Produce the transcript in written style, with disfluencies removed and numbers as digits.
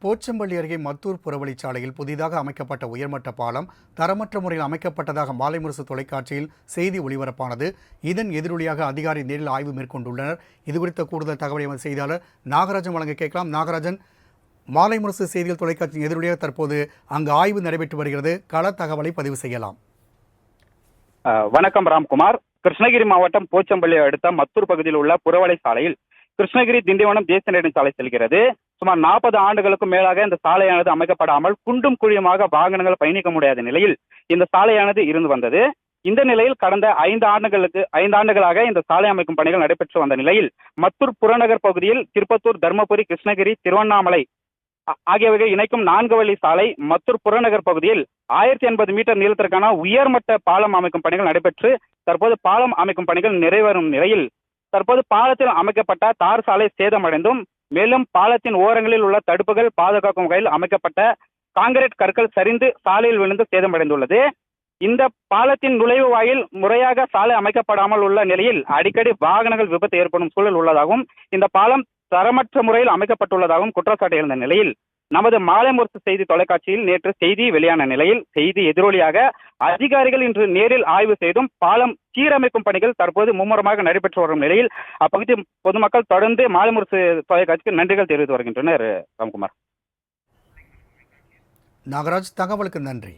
போச்சம்பள்ளி அருகே மத்தூர் புறவழிச்சாலையில் புதிதாக அமைக்கப்பட்ட உயர்மட்ட பாலம் தரமற்ற முறையில் அமைக்கப்பட்டதாக மாலை முரசு தொலைக்காட்சியில் செய்தி ஒளிபரப்பானது. இதன் எதிரொலியாக அதிகாரி நேரில் ஆய்வு மேற்கொண்டுள்ளனர். இதுகுறித்த கூடுதல் தகவலை எமது செய்தியாளர் நாகராஜன் வழங்க கேட்கலாம். நாகராஜன், மாலை முரசு செய்திகள் தொலைக்காட்சியின் எதிரொலியாக தற்போது அங்கு ஆய்வு நடைபெற்று வருகிறது. கள தகவலை பதிவு செய்யலாம். வணக்கம் ராம்குமார். கிருஷ்ணகிரி மாவட்டம் போச்சம்பள்ளி அடுத்த மத்தூர் பகுதியில் உள்ள புறவழி சாலையில் கிருஷ்ணகிரி திண்டிவனம் தேசிய நெடுஞ்சாலை செல்கிறது. சுமார் 40 ஆண்டுகளுக்கும் மேலாக இந்த சாலையானது அமைக்கப்படாமல் குண்டும் குழியுமாக வாகனங்கள் பயணிக்க முடியாத நிலையில் இந்த சாலையானது இருந்து வந்தது. இந்த நிலையில் கடந்த 5 ஆண்டுகளாக இந்த சாலை அமைக்கும் பணிகள் நடைபெற்று வந்த நிலையில் மத்தூர் புறநகர் பகுதியில் திருப்பத்தூர், தர்மபுரி, கிருஷ்ணகிரி, திருவண்ணாமலை ஆகியவை இணைக்கும் 4 வழி சாலை மத்தூர் புறநகர் பகுதியில் 1080 மீட்டர் நீளத்திற்கான உயர்மட்ட பாலம் அமைக்கும் பணிகள் நடைபெற்று தற்போது பாலம் அமைக்கும் பணிகள் நிறைவேறும் நிலையில் தற்போது பாலத்தில் அமைக்கப்பட்ட தார் சாலை சேதமடைந்தும், மேலும் பாலத்தின் ஓரங்களில் உள்ள தடுப்புகள் பாதுகாக்கும் வகையில் அமைக்கப்பட்ட காங்கிரீட் கற்கள் சரிந்து சாலையில் விழுந்து சேதமடைந்துள்ளது. இந்த பாலத்தின் நுழைவு வாயில் முறையாக சாலை அமைக்கப்படாமல் உள்ள நிலையில் அடிக்கடி வாகனங்கள் விபத்து ஏற்படும் சூழல் உள்ளதாகவும், இந்த பாலம் தரமற்ற முறையில் அமைக்கப்பட்டுள்ளதாகவும் குற்றச்சாட்டு எழுந்த நிலையில் நமது மாலை முரசு செய்தி தொலைக்காட்சியில் நேற்று செய்தி வெளியான நிலையில் செய்தி எதிரொலியாக அதிகாரிகள் இன்று நேரில் ஆய்வு செய்தும் பாலம் சீரமைக்கும் பணிகள் தற்போது மும்முரமாக நடைபெற்று வரும் நிலையில் அப்பகுதி பொதுமக்கள் தொடர்ந்து மாலை முரசு தொலைக்காட்சிக்கு நன்றிகள் தெரிவித்து வருகின்றனர். ராம்குமார். நாகராஜ், தகவலுக்கு நன்றி.